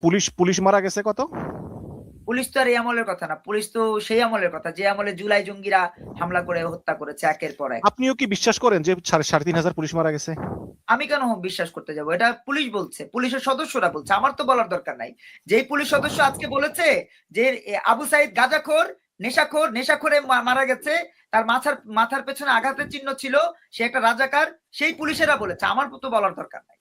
Police police মারা গেছে কত? পুলিশ তো আর এই আমলের কথা না, পুলিশ তো সেই আমলের কথা যে আমলে জুলাই জঙ্গিরা হামলা করে হত্যা করেছে একের পর এক। আপনিও কি বিশ্বাস করেন যে 3,500 পুলিশ মারা গেছে? আমি কেন বিশ্বাস করতে যাব? এটা পুলিশ বলছে, পুলিশের সদস্যরা বলছে, আমার তো বলার দরকার নাই। যেই পুলিশ সদস্য আজকে বলেছে যে আবু সাইদ গাঁজাখোর, নেশাখোরে মারা গেছে, তার মাথার পেছনে আঘাতের চিহ্ন ছিল, সে একটা রাজাকার, সেই পুলিশেরা বলেছে, আমার তো বলার দরকার নাই।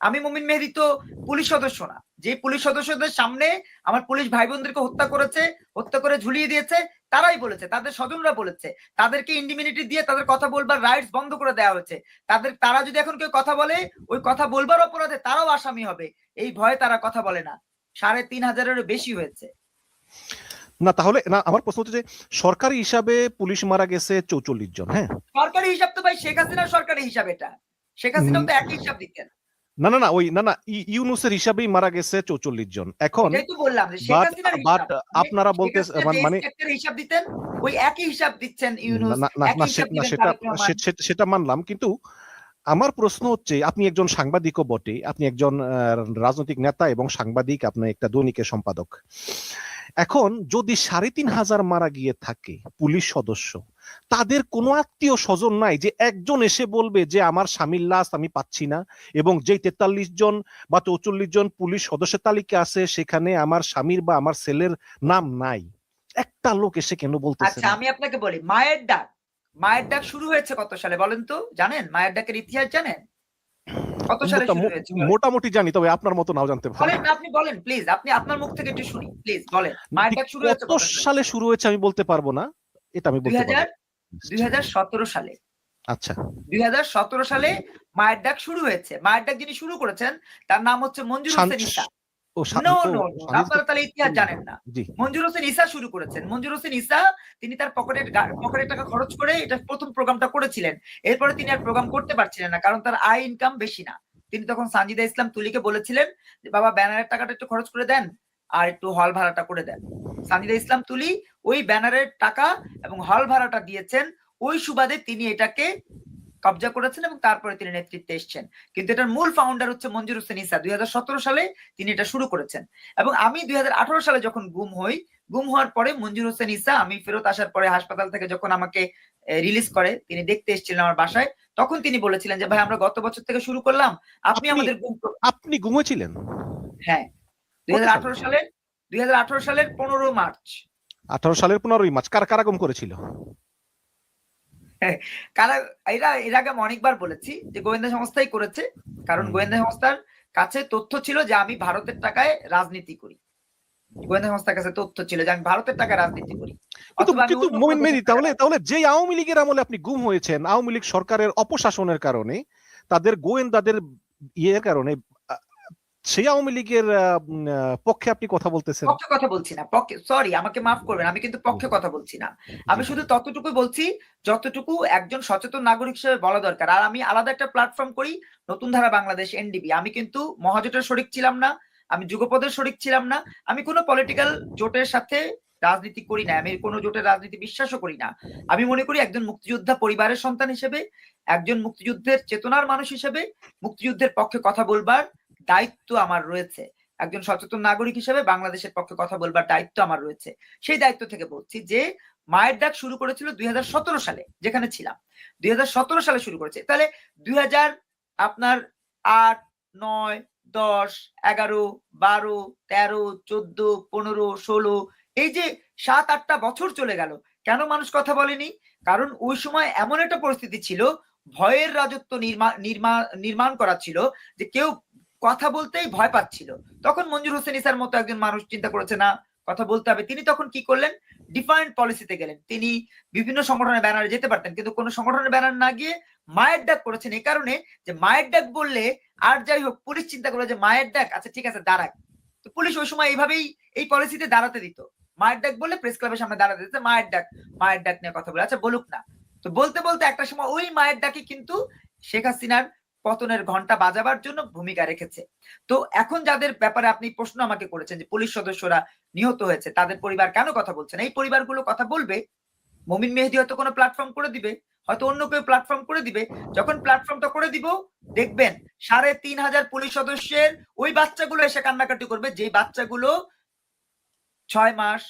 আমি মুমিন মেহেদী তো পুলিশ সদস্য না, যে পুলিশ সদস্যদের সামনে আমার পুলিশ ভাই বোনদেরকে হত্যা করেছে, হত্যা করে ঝুলিয়ে দিয়েছে, তারাই বলেছে, তাদের স্বজনরা বলেছে, তাদেরকে ইন্ডিমিনিটি দিয়ে তাদের কথা বলবার রাইটস বন্ধ করে দেওয়া হয়েছে। তারা যদি এখন কেউ কথা বলে, ওই কথা বলবার অপরাধে তারাও আসামি হবে, এই ভয়ে তারা কথা বলে না। 3,500-এরও বেশি হয়েছে। না তাহলে না, আমার প্রশ্ন হচ্ছে যে সরকারি হিসাবে পুলিশ মারা গেছে 44 জন। হ্যাঁ, সরকারি হিসাব তো ভাই শেখ হাসিনার সরকারি হিসাব, এটা শেখ হাসিনাও তো একই হিসাব দিতেন। না না না, ওই না না, ইউনুসের হিসাবেই মারা গেছে 44 জন। এখন এটাই তো বললাম যে শেখ হাসিনার বাট হিসাব, আপনারা বলতে মানে হিসাব দিতেন, ওই একই হিসাব দিচ্ছেন ইউনুস, না না একই না, হিসাব দিবেন তারেক রহমান। সেটা মানলাম, কিন্তু আমার প্রশ্ন হচ্ছে আপনি একজন সাংবাদিকও বটে, আপনি একজন রাজনৈতিক নেতা এবং সাংবাদিক, আপনি একটা দৈনিকের সম্পাদক। এখন যদি 3,500 মারা গিয়ে থাকে পুলিশ সদস্য, তাদের কোনো আত্মীয় স্বজন নাই যে একজন এসে বলবে যে আমার স্বামীর লাশ আমি পাচ্ছি না, এবং যে 43 জন বা 44 জন পুলিশ সদস্যের তালিকা আছে সেখানে আমার স্বামীর বা আমার ছেলের নাম নাই? একটা লোক এসে কেন বলতেছে? আচ্ছা আমি আপনাকে বলি, মায়ের ডাক শুরু হয়েছে কত সালে বলেন তো? জানেন মায়ের ডাকের ইতিহাস জানেন? কত সালে শুরু হয়েছে? মোটামুটি জানি, তবে আপনার মতো নাও জানতে পারি। বলেন, আপনি বলেন প্লিজ, আপনি আপনার মুখ থেকে একটু শুনি প্লিজ, বলেন মায়ের ডাক শুরু হয়েছে কত সালে শুরু হয়েছে আমি বলতে পারবো না, এটা আমি বলতে পারবো। 2017 সালে। আচ্ছা, 2017 সালে মায়ের ডাক শুরু হয়েছে। মায়ের ডাক যিনি শুরু করেছেন তার নাম হচ্ছে মঞ্জুর হোসেন ঈসা। নো নো নো, আপনারা তাহলে ইতিহাস জানেন না। মঞ্জুর হোসেন ঈসা শুরু করেছেন। মঞ্জুর হোসেন ঈসা তিনি তার পকেটের টাকা খরচ করে এটা প্রথম প্রোগ্রামটা করেছিলেন। এরপরে তিনি আর প্রোগ্রাম করতে পারছিলেন না, কারণ তার আয় ইনকাম বেশি না। তিনি তখন সানজিদা ইসলাম তুলিকে বলেছিলেন যে বাবা ব্যানারের টাকাটা একটু খরচ করে দেন আর একটু হল ভাড়াটা করে দেন। সানজিদা ইসলাম তুলি ওই ব্যানারের টাকা এবং হল ভাড়াটা দিয়েছেন, ওই সুবাদে তিনি এটাকে কবজা করেছেন এবং তারপরে তিনি নেতৃত্বে এসেছেন। কিন্তু এটার মূল ফাউন্ডার হচ্ছে মঞ্জুর হোসেন ঈসা। 2017 সালে তিনি এটা শুরু করেছেন। এবং আমি 2018 সালে যখন গুম হওয়ার পরে মঞ্জুর হোসেন ঈসা, আমি ফেরত আসার পরে হাসপাতাল থেকে যখন আমাকে রিলিজ করে, তিনি দেখতে এসেছিলেন আমার বাসায়, তখন তিনি বলেছিলেন যে ভাই আমরা গত বছর থেকে শুরু করলাম, আপনি আমাদের আপনি ঘুমিয়েছিলেন? হ্যাঁ, 2018 সালের 15 মার্চ। 18 সালের 15ই মার্চ। কারা গুম করেছিল? কারা? এর আগে আমি অনেকবার বলেছি যে গোয়েন্দা সংস্থাই করেছে, কারণ গোয়েন্দা সংস্থার কাছে তথ্য ছিল যে আমি ভারতের টাকায় রাজনীতি করি। গোয়েন্দা সংস্থার কাছে তথ্য ছিল যে আমি ভারতের টাকায় রাজনীতি করি। কিন্তু মুমিন মেহেদী, তাহলে যে আওয়ামী লীগের আমলে আপনি গুম হয়েছেন, আওয়ামী লীগ সরকারের অপশাসনের কারণে, তাদের গোয়েন্দাদের ইয়ের কারণে, সেই আওয়ামী লীগের পক্ষে আপনি কথা বলতেছেন? পক্ষে কথা বলছি না, সরি আমাকে মাফ করবেন, আমি কিন্তু পক্ষে কথা বলছি না। আমি শুধু ততটুকু বলছি যতটুকু একজন সচেতন নাগরিক হিসেবে বলা দরকার। আর আমি আলাদা একটা প্ল্যাটফর্ম করি, নতুন ধারা বাংলাদেশ, এনডিবি। আমি কিন্তু মহাজোটের শরিক ছিলাম না, আমি যুগপদের শরিক ছিলাম না, আমি কোনো পলিটিক্যাল জোটের সাথে রাজনীতি করি না, আমি কোনো জোটের রাজনীতি বিশ্বাসও করি না। আমি মনে করি একজন মুক্তিযোদ্ধা পরিবারের সন্তান হিসেবে, একজন মুক্তিযুদ্ধের চেতনার মানুষ হিসেবে মুক্তিযুদ্ধের পক্ষে কথা বলবার দায়িত্ব আমার রয়েছে। একজন সচেতন নাগরিক হিসেবে বাংলাদেশের পক্ষে কথা বলবার দায়িত্ব আমার রয়েছে। সেই দায়িত্ব থেকে বলছি যে মায়ের ডাক শুরু করেছিল 2017 সালে, যেখানে ছিলাম 2017 সালে শুরু করেছে। তাহলে 2000 আপনার 8, 9, 10, 11, 12, 13, 14, 15, 16, এই যে 7-8টা বছর চলে গেল, কেন মানুষ কথা বলেনি? কারণ ওই সময় এমন একটা পরিস্থিতি ছিল, ভয়ের রাজত্ব নির্মাণ করা ছিল, যে কেউ কথা বলতেই ভয় পাচ্ছিল। তখন মঞ্জুর হোসেন ঈসার মতো একজন মানুষ চিন্তা করেছে না, কথা বলতে হবে। তিনি তখন কি করলেন? ডিফারেন্ট পলিসিতে গেলেন। তিনি বিভিন্ন সংগঠনের ব্যানারে যেতে পারতেন, কিন্তু কোন সংগঠনের ব্যানার না গিয়ে মায়ের ডাক করেছেন, এই কারণে যে মায়ের ডাক বললে, আর যাই হোক পুলিশ চিন্তা করলো যে মায়ের ডাক, আচ্ছা ঠিক আছে দাঁড়াক। তো পুলিশ ওই সময় এইভাবেই এই পলিসিতে দাঁড়াতে দিত। মায়ের ডাক বললে প্রেস ক্লাবের সামনে দাঁড়াতে দিত, মায়ের ডাক নিয়ে কথা বলে, আচ্ছা বলুক না। তো বলতে বলতে একটা সময় ওই মায়ের ডাকে কিন্তু শেখ হাসিনার পতনের ঘন্টা বাজাবার জন্য ভূমিকা রেখেছে। তো এখন যাদের ব্যাপারে আপনি প্রশ্ন আমাকে করেছেন যে পুলিশ সদস্যরা নিহত হয়েছে, তাদের পরিবার কেন কথা বলছে না? এই পরিবারগুলো কথা বলবে, মুমিন মেহেদী হয়তো কোনো প্ল্যাটফর্ম করে দিবে, হয়তো অন্য কেউ প্ল্যাটফর্ম করে দিবে। যখন প্ল্যাটফর্মটা করে দিব, দেখবেন ৩,৫০০ পুলিশ সদস্যের ওই বাচ্চাগুলো এসে কান্নাকাটি করবে, যে বাচ্চাগুলো ৬ মাস,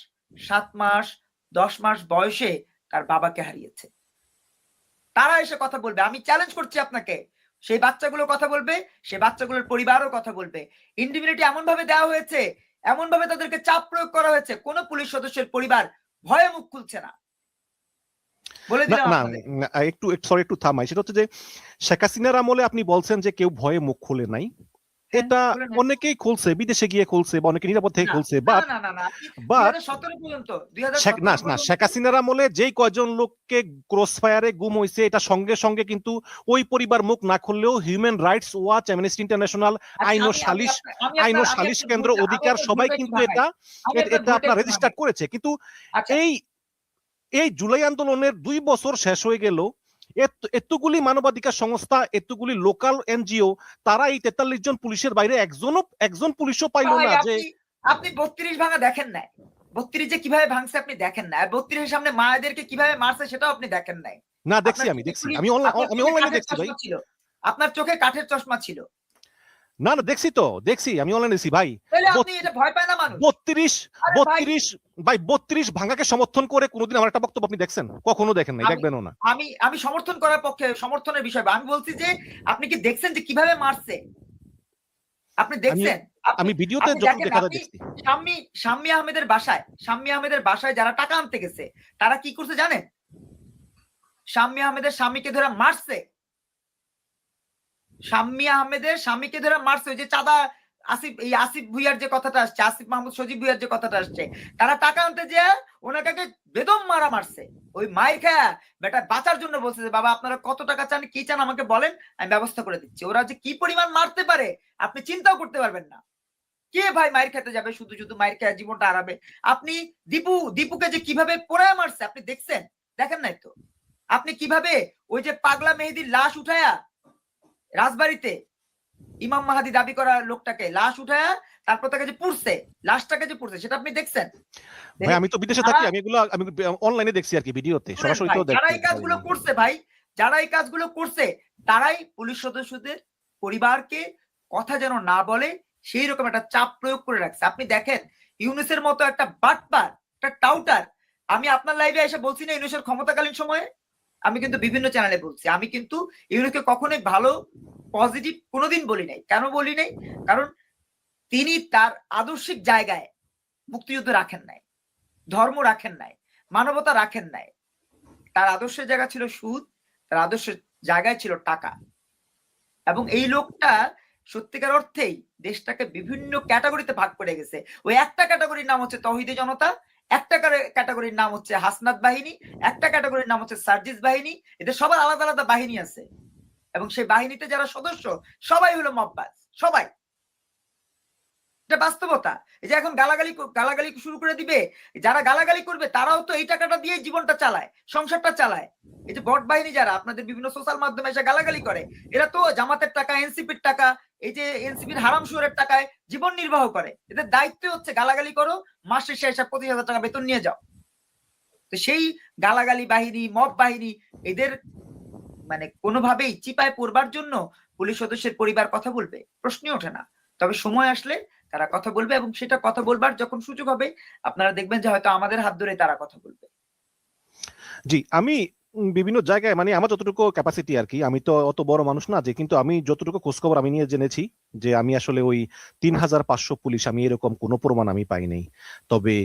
৭ মাস, ১০ মাস বয়সে তার বাবাকে হারিয়েছে। তারা এসে কথা বলবে। আমি চ্যালেঞ্জ করছি আপনাকে, সেই বাচ্চাগুলো কথা বলবে, সেই বাচ্চাগুলোর পরিবারও কথা বলবে। ইন্ডিমিউনিটি এমন ভাবে দেওয়া হয়েছে, এমন ভাবে তাদেরকে চাপ প্রয়োগ করা হয়েছে, কোন পুলিশ সদস্যের পরিবার ভয়ে মুখ খুলছে না। বলে না দিলাম না আপনাদের। একটু সরি, একটু থামাই। সেটা হচ্ছে যে শেখ হাসিনার আমলে আপনি বলছেন যে কেউ ভয়ে মুখ খুলে নাই, হ্যাঁ, এটা খুলে নেন। অনেকেই খুলছে, বিদেশে গিয়ে খুলছে বা অনেকে নিরাপদ থেকে না, খুলছে, না, বাট না, না, না। আপনি বাট ২০১৭ পর্যন্ত শেখ ২০১৭ না না পর্যন্ত শেখ হাসিনার আমলে যেই কয়জন লোককে ক্রস ফায়ারে গুম হয়েছে, এটা সঙ্গে সঙ্গে কিন্তু ওই পরিবার মুখ না খুললেও human rights watch, Amnesty International, আচ্ছা, আইন ও সালিশ আমি সালিশ আপনার কেন্দ্র, ভুলটা অধিকার সবাই কিন্তু ভাঙাই। এটা আমি আপনার এটা ভুলটা আপনার একটু রেজিস্টার ভাঙাই। করেছে। কিন্তু আচ্ছা, এই এই জুলাই আন্দোলনের ২ বছর শেষ হয়ে গেল, এতগুলি মানবাধিকার সংস্থা, এতগুলি লোকাল এনজিও, তারা এই ৪৩ জন পুলিশের বাইরে একজন পুলিশও পাইলো ভাই না যে আপনি ৩২ ভাঙা দেখেন নাই। ৩২ যে কিভাবে ভাঙছে আপনি দেখেন না। আর ৩২ এর সামনে মায়েদেরকে কিভাবে মারছে সেটাও আপনি দেখেন নাই। না দেখছি, আপনার আমি চোখে দেখছি, পুলিশ, আমি আপনার চোখে অনলাইনে কাঠের দেখছি ভাই। চশমা ছিল। আপনার চোখে কাঠের চশমা ছিল। না না দেখছি তো, দেখছি, আমি অনলাইনে দেখছি ভাই। তাহলে আপনি এটা ভয় পায় না মানুষ? ৩২ আরে ভাই, ৩২ ভাই ৩২ ভাঙাকে সমর্থন করে কোনোদিন আমার একটা বক্তব্য আপনি দেখছেন? কখনো দেখেন নাই, আমি দেখবেনও না। আমি আমি সমর্থন করার পক্ষে, সমর্থনের বিষয় আমি বলছি যে আপনি কি দেখছেন যে কিভাবে মারছে? আপনি আমি দেখছেন? আপনি আমি ভিডিওতে আপনি যতটুকু দেখেন, দেখা যায় আপনি দেখছি। শাম্মী আহমেদের বাসায় যারা টাকা আনতে গেছে, তারা কি করছে জানেন? শাম্মী আহমেদের স্বামীকে ধরে মারছে। শাম্মী আহমেদের স্বামীকে ধরে মারছে। ওই যে চাঁদা, আসিফ ভুইয়ার যে কথাটা আসছে, আসিফ মাহমুদ সজীব ভুইয়ার যে কথাটা আসছে, তারা টাকা আনতে যেয়ে ওনাকে বেদম মারছে। ওই মাইর খায়া বেটা বাঁচার জন্য বলছে যে বাবা আপনারা কত টাকা চান, কি চান আমাকে বলেন, আমি ব্যবস্থা করে দিচ্ছি। ওরা যে কি পরিমাণ মারতে পারে আপনি চিন্তাও করতে পারবেন না। কে ভাই মাইর খেতে যাবে শুধু শুধু মাইর খেয়ে জীবনটা হারাবে? আপনি দীপুকে যে কিভাবে পোড়ায় মারছে আপনি দেখছেন? দেখেন নাই তো? আপনি কিভাবে ওই যে পাগলা মেহেদির লাশ উঠায়া রাজবাড়িতে ইমাম মাহাদি দাবি করা লোকটাকে লাশ উঠায়া তারপর তাকে যে পুড়ছে, লাশটাকে যে পুড়ছে সেটা আপনি দেখছেন? ভাই আমি তো বিদেশে থাকি, আমি এগুলো আমি অনলাইনে দেখছি আর কি, ভিডিওতে সরাসরি তো যারা দেখছি। এই কাজগুলো করছে ভাই, যারা এই কাজগুলো করছে, তারাই পুলিশ সদস্যদের পরিবারকে কথা যেন না বলে সেই রকম একটা চাপ প্রয়োগ করে রাখছে। আপনি দেখেন ইউনুসের মতো একটা বাটপার, একটা টাউটার, আমি আপনার লাইভে এসে বলছি না ইউনুসের ক্ষমতাকালীন সময়ে, আমি কিন্তু বিভিন্ন চ্যানেলে বলছি, আমি কিন্তু ইউনুসকে কখনোই ভালো পজিটিভ কোনোদিন বলি নাই। কেন বলি নাই? কারণ তিনি তার আদর্শিক জায়গায় মুক্তিযুদ্ধ রাখেন নাই, ধর্ম রাখেন নাই, মানবতা রাখেন নাই। তার আদর্শের জায়গা ছিল সুদ, তার আদর্শের জায়গায় ছিল টাকা। এবং এই লোকটা সত্যিকার অর্থেই দেশটাকে বিভিন্ন ক্যাটাগরিতে ভাগ করে গেছে। ওই একটা ক্যাটাগরির নাম হচ্ছে তৌহিদে জনতা, একটা ক্যাটাগরির নাম হচ্ছে হাসনাত বাহিনী, একটা ক্যাটাগরির নাম হচ্ছে সার্জিস বাহিনী। এদের সবার আলাদা আলাদা বাহিনী আছে এবং সেই বাহিনীতে যারা সদস্য সবাই হলো মববাজ, সবাই। এটা বাস্তবতা। এই যে এখন গালাগালি শুরু করে দিবে, যারা গালাগালি করবে তারাও তো এই টাকাটা দিয়ে জীবনটা চালায়, সংসারটা চালায়। এই যে বট বাহিনী যারা আপনাদের বিভিন্ন সোশ্যাল মাধ্যমে এসে গালাগালি করে, এরা তো জামাতের টাকা, এনসিপির টাকা, এই যে এনসিপির হারাম শুয়োরের টাকায় জীবন নির্বাহ করে। এদের দায়িত্ব হচ্ছে গালাগালি করো, মাস শেষে এসে ২৫,০০০ টাকা বেতন নিয়ে যাও। তো সেই গালাগালি বাহিনী, মব বাহিনী, এদের মানে কোনোভাবেই চিপায় পড়বার জন্য পুলিশ সদস্যের পরিবার কথা বলবে? প্রশ্নই ওঠে না। তবে সময় আসলে তারা কথা বলবে এবং সেটা কথা বলবার যখন সুযোগ হবে আপনারা দেখবেন যে হয়তো আমাদের হাত ধরে তারা কথা বলবে। জি, আমি বিভিন্ন জায়গায় মানে আমার যতটুকু ক্যাপাসিটি আর কি, আমি তো অত বড় মানুষ না যে, কিন্তু আমি যতটুকু খোঁজখবর আমি নিয়ে জেনেছি যে আমি আসলে ওই ৩৫০০ পুলিশ, আমি এরকম কোনো প্রমাণ আমি পাই নাই। তবে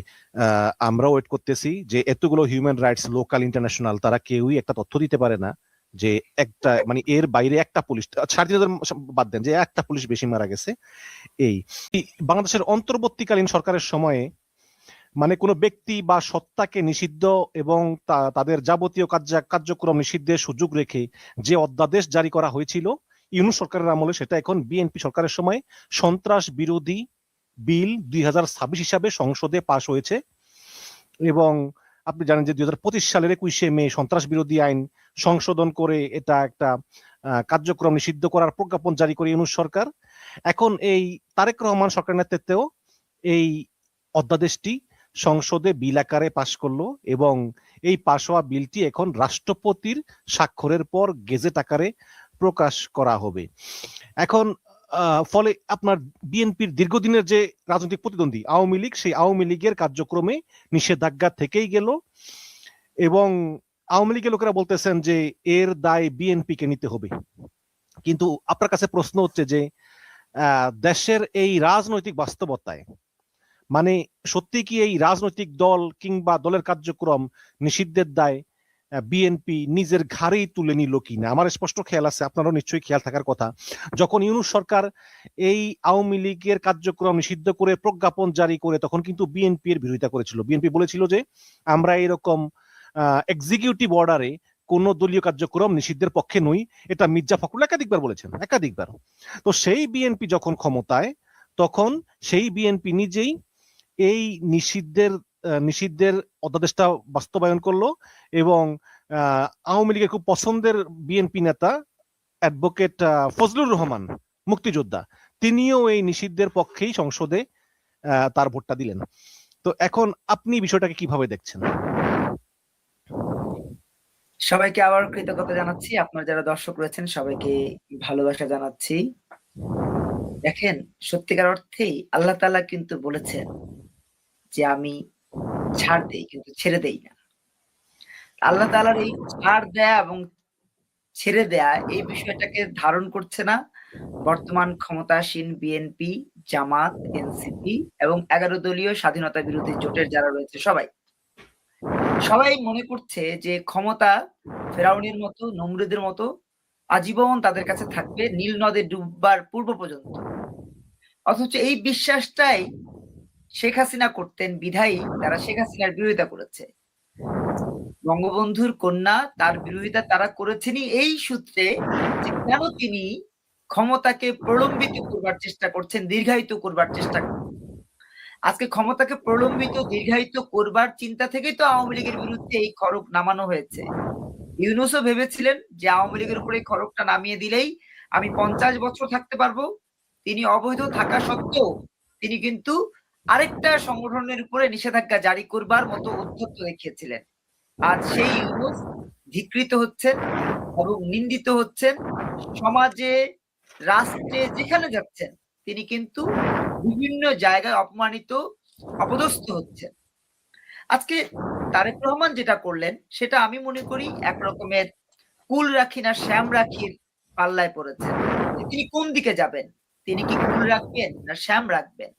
আমরা ওয়েট করতেছি যে এতগুলো হিউম্যান রাইটস, লোকাল, ইন্টারন্যাশনাল, তারা কেউই একটা তথ্য দিতে পারে না যে একটা মানে এর বাইরে একটা পুলিশ ৩৫০০ বাদ দেন যে একটা পুলিশ বেশি মারা গেছে। এই বাংলাদেশের অন্তর্বর্তীকালীন সরকারের সময়ে মানে কোনো ব্যক্তি বা সত্তাকে নিষিদ্ধ এবং তাদের যাবতীয় কার্যক্রম নিষিদ্ধের সুযোগ রেখে যে অধ্যাদেশ জারি করা হয়েছিল ইউনূস সরকারের আমলে, সেটা এখন বিএনপি সরকারের সময় সন্ত্রাস বিরোধী বিল ২০২৬ হিসাবে সংসদে পাশ হয়েছে। এবং আপনি জানেন যে ২০২৫ সালের ২১শে মে সন্ত্রাস বিরোধী আইন সংশোধন করে এটা একটা কার্যক্রম নিষিদ্ধ করার প্রজ্ঞাপন জারি করে ইউনূস সরকার। এখন এই তারেক রহমান সরকারের নেতৃত্বেও এই অধ্যাদেশটি সংসদে বিল আকারে পাশ করলো এবং এই পাশ হওয়া বিলটি এখন রাষ্ট্রপতির স্বাক্ষরের পর গেজেট আকারে প্রকাশ করা হবে। এখন ফলে আপনার বিএনপির দীর্ঘদিনের যে রাজনৈতিক প্রতিদ্বন্দ্বী আওয়ামী লীগ, সেই আওয়ামী লীগের কার্যক্রমে নিষেধাজ্ঞা থেকেই গেল, এবং আওয়ামী লীগের লোকেরা বলতেছেন যে এর দায় বিএনপি কে নিতে হবে। কিন্তু আপনার কাছে প্রশ্ন হচ্ছে যে দেশের এই রাজনৈতিক বাস্তবতায় মানে সত্যি কি এই রাজনৈতিক দল কিংবা দলের কার্যক্রম নিষিদ্ধের দায় বিএনপি নিজের ঘাড়েই তুলে নিল কিনা? আমার স্পষ্ট খেয়াল আছে, আপনারও নিশ্চয়ই খেয়াল থাকার কথা, যখন ইউনূস সরকার এই আওয়ামী লীগের কার্যক্রম নিষিদ্ধ করে প্রজ্ঞাপন জারি করে তখন কিন্তু বিএনপি এর বিরোধিতা করেছিল। বিএনপি বলেছিল যে আমরা এরকম এক্সিকিউটিভ অর্ডারে কোন দলীয় কার্যক্রম নিষিদ্ধের পক্ষে নই। এটা মির্জা ফখরুল একাধিকবার বলেছেন, একাধিকবার। তো সেই বিএনপি যখন ক্ষমতায়, তখন সেই বিএনপি নিজেই এই নিষিদ্ধের অধ্যাদেশটা বাস্তবায়ন করলো, এবং আওয়ামী লীগের খুব পছন্দের বিএনপি নেতা অ্যাডভোকেট ফজলুর রহমান মুক্তিযোদ্ধা, তিনিও এই নিষিদ্ধের পক্ষেই সংসদে তার ভোটটা দিলেন। তো এখন আপনি বিষয়টাকে কিভাবে দেখছেন? সবাইকে আবার কৃতজ্ঞতা জানাচ্ছি, আপনার যারা দর্শক রয়েছেন সবাইকে ভালোবাসা জানাচ্ছি। দেখেন, সত্যিকার অর্থেই আল্লাহ তাআলা কিন্তু বলেছেন যে আমি ছাড় দেই কিন্তু ছেড়ে দেই না। আল্লাহ তাআলার এই ছাড় দেয়া এবং ছেড়ে দেয়া এই বিষয়টাকে ধারণ করছে না বর্তমান ক্ষমতাসীন বিএনপি, জামাত, এনসিপি এবং 11 দলীয় স্বাধীনতা বিরোধী জোটের যারা রয়েছে সবাই মনে করছে যে ক্ষমতা ফেরাউনের মতো, নমরুদের মতো আজীবন তাদের কাছে থাকবে, নীল নদে ডুববার পূর্ব পর্যন্ত। অথচ এই বিশ্বাসটাই শেখ হাসিনা করতেন বিধায়ী তারা শেখ হাসিনার বিরোধিতা করেছে। বঙ্গবন্ধুর কন্যা, তার বিরোধিতা তারা করেছেনই এই সূত্রে যে কেন তিনি ক্ষমতাকে প্রলম্বিত করবার চেষ্টা করছেন, দীর্ঘায়িত করবার চেষ্টা করছেন। আজকে ক্ষমতাকে প্রলম্বিত দীর্ঘায়িত করবার চিন্তা থেকেই তো আওয়ামী লীগের বিরুদ্ধে এই খড়গ নামানো হয়েছে। ইউনূসও ভেবেছিলেন যে আওয়ামী লীগের উপরে খড়গটা নামিয়ে দিলেই আমি 50 বছর থাকতে পারবো। তিনি অবৈধ থাকা সত্ত্বেও তিনি কিন্তু আরেকটা সংগঠনের উপরে নিষেধাজ্ঞা জারি করবার মতো উদ্ধত্ত দেখিয়েছিলেন। আজ সেই ইউনূস ধিক্কৃত হচ্ছেন এবং নিন্দিত হচ্ছেন। সমাজে, রাষ্ট্রে যেখানে যাচ্ছেন তিনি কিন্তু বিভিন্ন জায়গায় অপমানিত, অপদস্থ হচ্ছেন। আজকে তারেক রহমান যেটা করলেন সেটা আমি মনে করি এক রকমের কুল রাখি না শ্যাম রাখির পাল্লায় পড়েছেন। তিনি কোন দিকে যাবেন? তিনি কি কুল রাখবেন না শ্যাম রাখবেন?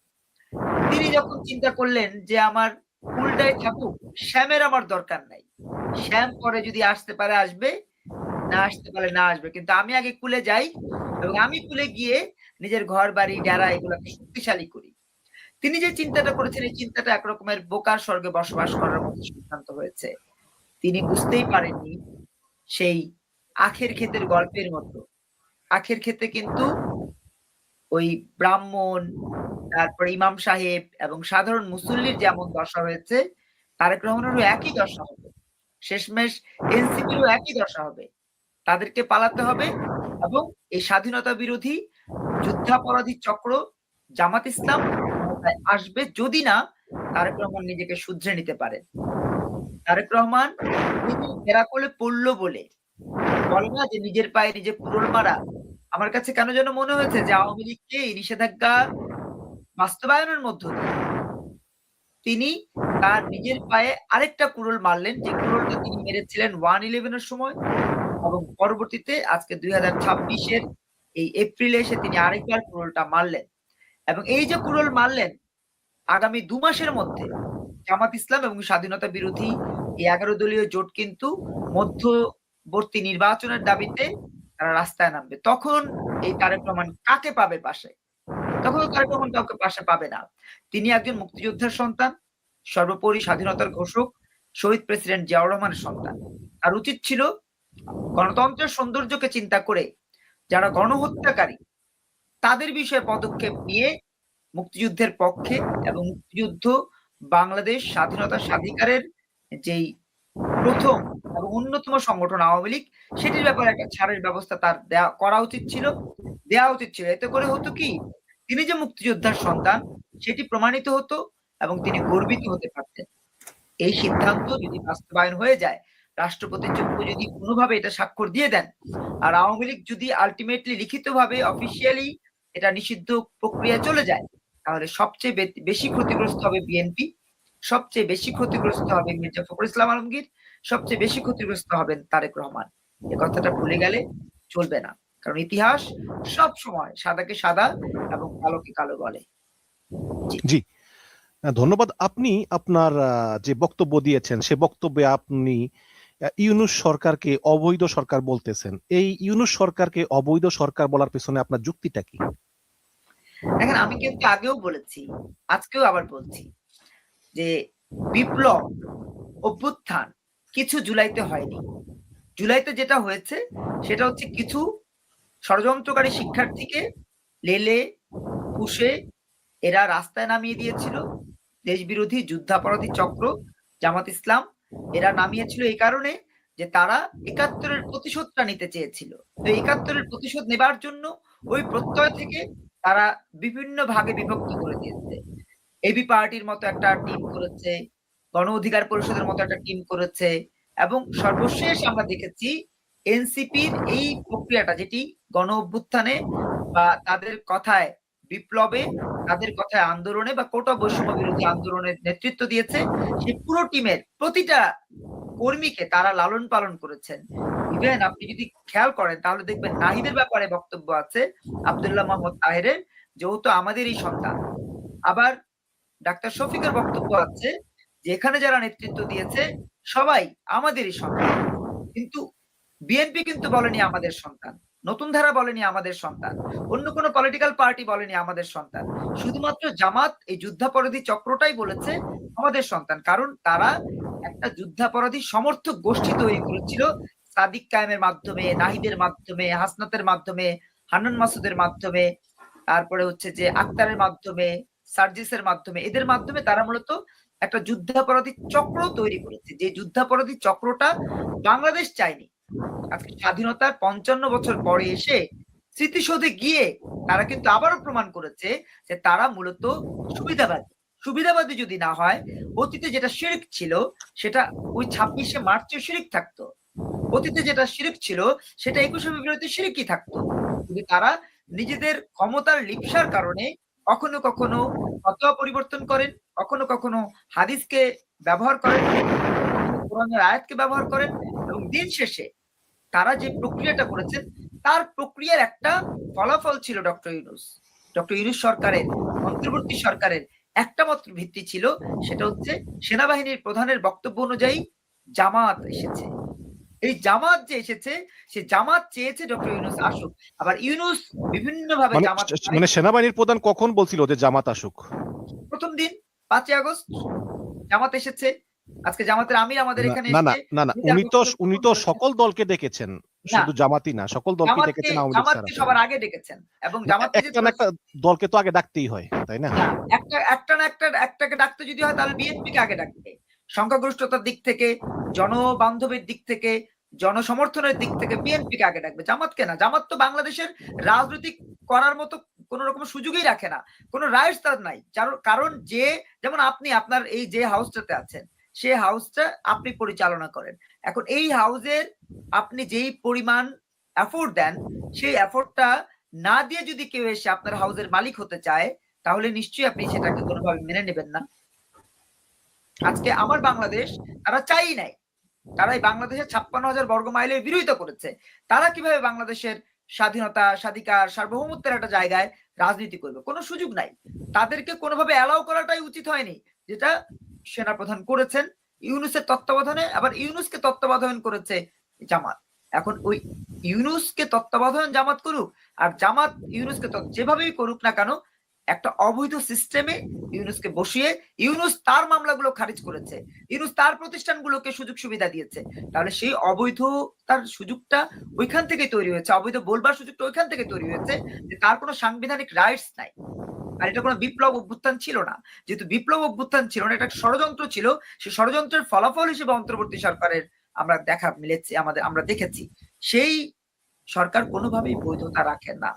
তিনি যখন চিন্তা করলেন যে আমার কুলটাই থাকুক, শ্যামের আমার দরকার নাই। শ্যাম পরে যদি আসতে পারে আসবে, না আসতে পারে না আসবে, কিন্তু আমি আগে কুলে যাই এবং আমি কুলে গিয়ে নিজের ঘর বাড়ি ডেরা এগুলোকে শক্তিশালী করি। তিনি যে চিন্তাটা করেছেন এই চিন্তাটা একরকমের বোকার স্বর্গে বসবাস করার মতো সিদ্ধান্ত হয়েছে। তিনি বুঝতেই পারেননি সেই আখের ক্ষেতের গল্পের মতো। আখের ক্ষেতে কিন্তু ওই ব্রাহ্মণ, তারপরে ইমাম সাহেব এবং সাধারণ মুসল্লির যেমন দশা হয়েছে, তারেক রহমানেরও একই দশা হবে। শেষমেশ এনসিপিরও একই দশা হবে। তাদেরকে পালাতে হবে এবং এই স্বাধীনতা বিরোধী যুদ্ধাপরাধী চক্র জামাত ইসলাম ক্ষমতায় আসবে যদি না তারেক রহমান নিজেকে শুধরে নিতে পারেন। তারেক রহমান তিনি হেরাকলে পড়লো বলে বলে না যে নিজের পায়ে নিজে কুড়োল মারা। আমার কাছে কেন যেন মনে হয়েছে যে আওয়ামী লীগকে এই নিষেধাজ্ঞা বাস্তবায়নের মধ্য দিয়ে তিনি তার নিজের পায়ে আরেকটা কুড়োল মারলেন, যে কুড়োলটা তিনি মেরেছিলেন 1/11 এর সময় এবং পরবর্তীতে আজকে 2026 এই এপ্রিলে এসে তিনি আরেকবার কুড়োলটা মারলেন। এবং এই যে কুড়োল মারলেন, আগামী 2 মাসের মধ্যে জামাত ইসলাম এবং স্বাধীনতা বিরোধী এই 11 দলীয় জোট কিন্তু মধ্যবর্তী নির্বাচনের দাবিতে তারা রাস্তায় নামবে। তখন এই তারেক রহমান কাকে পাবে পাশে? তখন তারেক রহমান কাউকে পাশে পাবে না। তিনি একজন মুক্তিযোদ্ধার সন্তান, সর্বোপরি স্বাধীনতার ঘোষক শহীদ প্রেসিডেন্ট জিয়াউর রহমানের সন্তান। আর উচিত ছিল গণতন্ত্রের সৌন্দর্যকে চিন্তা করে যারা গণহত্যাকারী তাদের বিষয়ে পদক্ষেপ নিয়ে মুক্তিযুদ্ধের পক্ষে এবং মুক্তিযুদ্ধ বাংলাদেশ স্বাধীনতা স্বাধিকারের যেই প্রথম এবং অন্যতম সংগঠন আওয়ামী লীগ, সেটির ব্যাপারে একটা ছাড়ের ব্যবস্থা তার করা উচিত ছিল, দেওয়া উচিত ছিল। এতে করে হতো কি, তিনি যে মুক্তিযোদ্ধার সন্তান সেটি প্রমাণিত হতো এবং তিনি গর্বিত হতে পারতেন। এই সিদ্ধান্ত যদি বাস্তবায়ন হয়ে যায়, রাষ্ট্রপতির চক্ষু যদি কোনোভাবে এটা স্বাক্ষর দিয়ে দেন, আর আওয়ামী লীগ যদি আলটিমেটলি লিখিতভাবে অফিসিয়ালি এটা নিষিদ্ধ প্রক্রিয়া চলে যায়, তাহলে সবচেয়ে বেশি ক্ষতিগ্রস্ত হবে বিএনপি, সবচেয়ে বেশি ক্ষতিগ্রস্ত হবে মির্জা ফখরুল ইসলাম আলমগীর, সবচেয়ে বেশি ক্ষতিগ্রস্ত হবেন তারেক রহমান। এ কথাটা ভুলে গেলে চলবে না, কারণ ইতিহাস সব সময় সাদাকে সাদা এবং কালোকে কালো বলে। জি, ধন্যবাদ। আপনি আপনার যে বক্তব্য দিয়েছেন সে বক্তব্যে আপনি ইউনূস সরকারকে অবৈধ সরকার বলতেছেন। এই ইউনূস সরকারকে অবৈধ সরকার বলার পেছনে আপনার যুক্তিটা কি? দেখেন, আমি কিন্তু আগেও বলেছি, আজকেও আবার বলছি যে বিপ্লব অভ্যুত্থান কিছু জুলাইতে হয়নি। জুলাইতে যেটা হয়েছে সেটা হচ্ছে কিছু ষড়যন্ত্রকারী শিক্ষার্থীকে লেলে পুষে এরা রাস্তায় নামিয়ে দিয়েছিল। দেশবিরোধী যুদ্ধাপরাধী চক্র জামাত ইসলাম এরা নামিয়েছিল এই কারণে যে তারা ৭১-এর প্রতিশোধটা নিতে চেয়েছিল। তো ৭১-এর প্রতিশোধ নেবার জন্য ওই প্রত্যয় থেকে তারা বিভিন্ন ভাগে বিভক্ত করে দিয়েছে। এবি পার্টির মতো একটা টিম করেছে, গণ অধিকার পরিষদের মতো একটা টিম করেছে, এবং সর্বশেষ আমরা দেখেছি এনসিপির এই প্রক্রিয়াটা, যেটি গণ অভ্যুত্থানে বা তাদের কথায় বিপ্লবে, তাদের কথায় আন্দোলনে বা কোটা বৈষম্য বিরোধী আন্দোলনের নেতৃত্ব দিয়েছে, সেই পুরো টিমের প্রতিটা কর্মীকে তারা লালন পালন করেছেন। ইভেন আপনি যদি খেয়াল করেন তাহলে দেখবেন নাহিদের ব্যাপারে বক্তব্য আছে আব্দুল্লাহ মোহাম্মদ তাহেরের, যেহেতু আমাদেরই সন্তান। আবার ডাক্তার শফিকের বক্তব্য আছে যে এখানে যারা নেতৃত্ব দিয়েছে সবাই আমাদেরই সন্তান। কিন্তু বিএনপি কিন্তু বলেনি আমাদের সন্তান, নতুন ধারা বলেনি আমাদের সন্তান, অন্য কোনো পলিটিক্যাল পার্টি বলেনি আমাদের সন্তান। শুধুমাত্র জামাত এই যুদ্ধাপরাধী চক্রটাই বলেছে আমাদের সন্তান, কারণ তারা একটা যুদ্ধাপরাধী সমর্থক গোষ্ঠী তৈরি করেছিল সাদিক কায়েমের মাধ্যমে, নাহিদের মাধ্যমে, হাসনাতের মাধ্যমে, হান্নান মাসুদের মাধ্যমে, তারপরে হচ্ছে যে আক্তারের মাধ্যমে, সার্জিসের মাধ্যমে। এদের মাধ্যমে তারা মূলত একটা যুদ্ধাপরাধী চক্র তৈরি করেছে, যে যুদ্ধাপরাধী চক্রটা বাংলাদেশ চায়নি। আজকে স্বাধীনতার ৫৫ বছর পরে এসে স্মৃতিসৌধে গিয়ে তারা কিন্তু আবারও প্রমাণ করেছে যে তারা মূলত সুবিধাবাদী। সুবিধাবাদী যদি না হয়, অতীতে যেটা শিরক ছিল সেটা ওই ২৬শে মার্চে শিরক থাকতো, অতীতে যেটা শিরক ছিল সেটা ২১শে ফেব্রুয়ারিতে শিরকই থাকতো। কিন্তু তারা নিজেদের ক্ষমতার লিপ্সার কারণে কখনো কখনো ফতোয়া পরিবর্তন করেন, কখনো কখনো হাদিসকে ব্যবহার করেন, কোরআনের আয়াতকে ব্যবহার করেন, এবং দিন শেষে তারা যে প্রক্রিয়াটা করেছেন তার প্রক্রিয়ার একটা ফলাফল ছিল ডক্টর ইউনূস। ডক্টর ইউনূস সরকারের, অন্তর্বর্তী সরকারের একটা মাত্র ভিত্তি ছিল, সেটা হচ্ছে সেনাবাহিনীর প্রধানের বক্তব্য অনুযায়ী জামাত এসেছে। এই জামাত যে এসেছে, সে জামাত চেয়েছে ডক্টর ইউনূস আসুক। আবার ইউনূস বিভিন্ন ভাবে জামাত মানে সেনাবাহিনীর প্রধান কখন বলছিল যে জামাত আসুক? প্রথম দিন ৫ই আগস্ট জামাত এসেছে। আজকে জামাতের আমির আমাদের এখানে না না এসে না না, উনি তো সকল দলকে ডেকেছেন, শুধু জামাতই না, সকল দলকে ডেকেছেন। আওয়ামী লীগ জামাতকে সবার আগে ডেকেছেন, এবং জামাতকে একটা না একটা দলকে তো আগে ডাকতেই হয়, তাই না? একটাকে ডাকতে যদি হয় তাহলে বিএনপিকে আগে ডাকবে। সংখ্যাগরিষ্ঠতার দিক থেকে, জনবান্ধবের দিক থেকে, জনসমর্থনের দিক থেকে বিএনপিকে আগে ডাকবে, জামাতকে না। জামাত তো বাংলাদেশের রাজনৈতিক করার মতো কোন রকম সুযোগই রাখে না, কোন রাইটস তার নাই। কারণ যে, যেমন আপনি আপনার এই যে হাউসটাতে আছেন, সেই হাউসটা আপনি পরিচালনা করেন। এখন এই হাউসের আপনি যেই পরিমাণ এফোর্ট দেন, সেই এফোর্টটা না দিয়ে যদি কেউ এসে আপনার হাউসের মালিক হতে চায়, তাহলে নিশ্চয়ই আপনি সেটাকে কোনোভাবে মেনে নেবেন না। আজকে আমার বাংলাদেশ তারা চাই নাই, তারা এই বাংলাদেশের ৫৬,০০০ বর্গ মাইলের বিরোধিতা করেছে। তারা কিভাবে বাংলাদেশের স্বাধীনতা, স্বাধিকার, সার্বভৌমত্বের একটা জায়গায় রাজনীতি করবে? কোনো সুযোগ নাই। তাদেরকে কোনোভাবে অ্যালাউ করাটাই উচিত হয়নি, যেটা সেনাপ্রধান করেছেন ইউনূসের তত্ত্বাবধানে। আবার ইউনূসকে তত্ত্বাবধান করেছে জামাত। এখন ওই ইউনূসকে তত্ত্বাবধান জামাত করুক, আর জামাত ইউনূসকে যেভাবেই করুক না কেন, একটা অবৈধ সিস্টেমে ইউনূসকে বসিয়ে ইউনূস তার মামলাগুলো খারিজ করেছে, ইউনূস তার প্রতিষ্ঠানগুলোকে সুযোগ সুবিধা দিয়েছে। তাহলে সেই অবৈধ তার সুযোগটা ওইখান থেকে তৈরি হয়েছে, অবৈধ বলবার সুযোগটা ওইখান থেকে তৈরি হয়েছে, যে তার কোনো সাংবিধানিক রাইটস নাই। আর এটা কোনো বিপ্লব অভ্যুত্থান ছিল না। যেহেতু বিপ্লব অভ্যুত্থান ছিল না, এটা ষড়যন্ত্র ছিল। সেই ষড়যন্ত্রের ফলাফল হিসেবে অন্তর্বর্তী সরকারের আমরা দেখা মিলেছে, আমরা দেখেছি সেই সরকার কোনোভাবেই বৈধতা রাখেন না।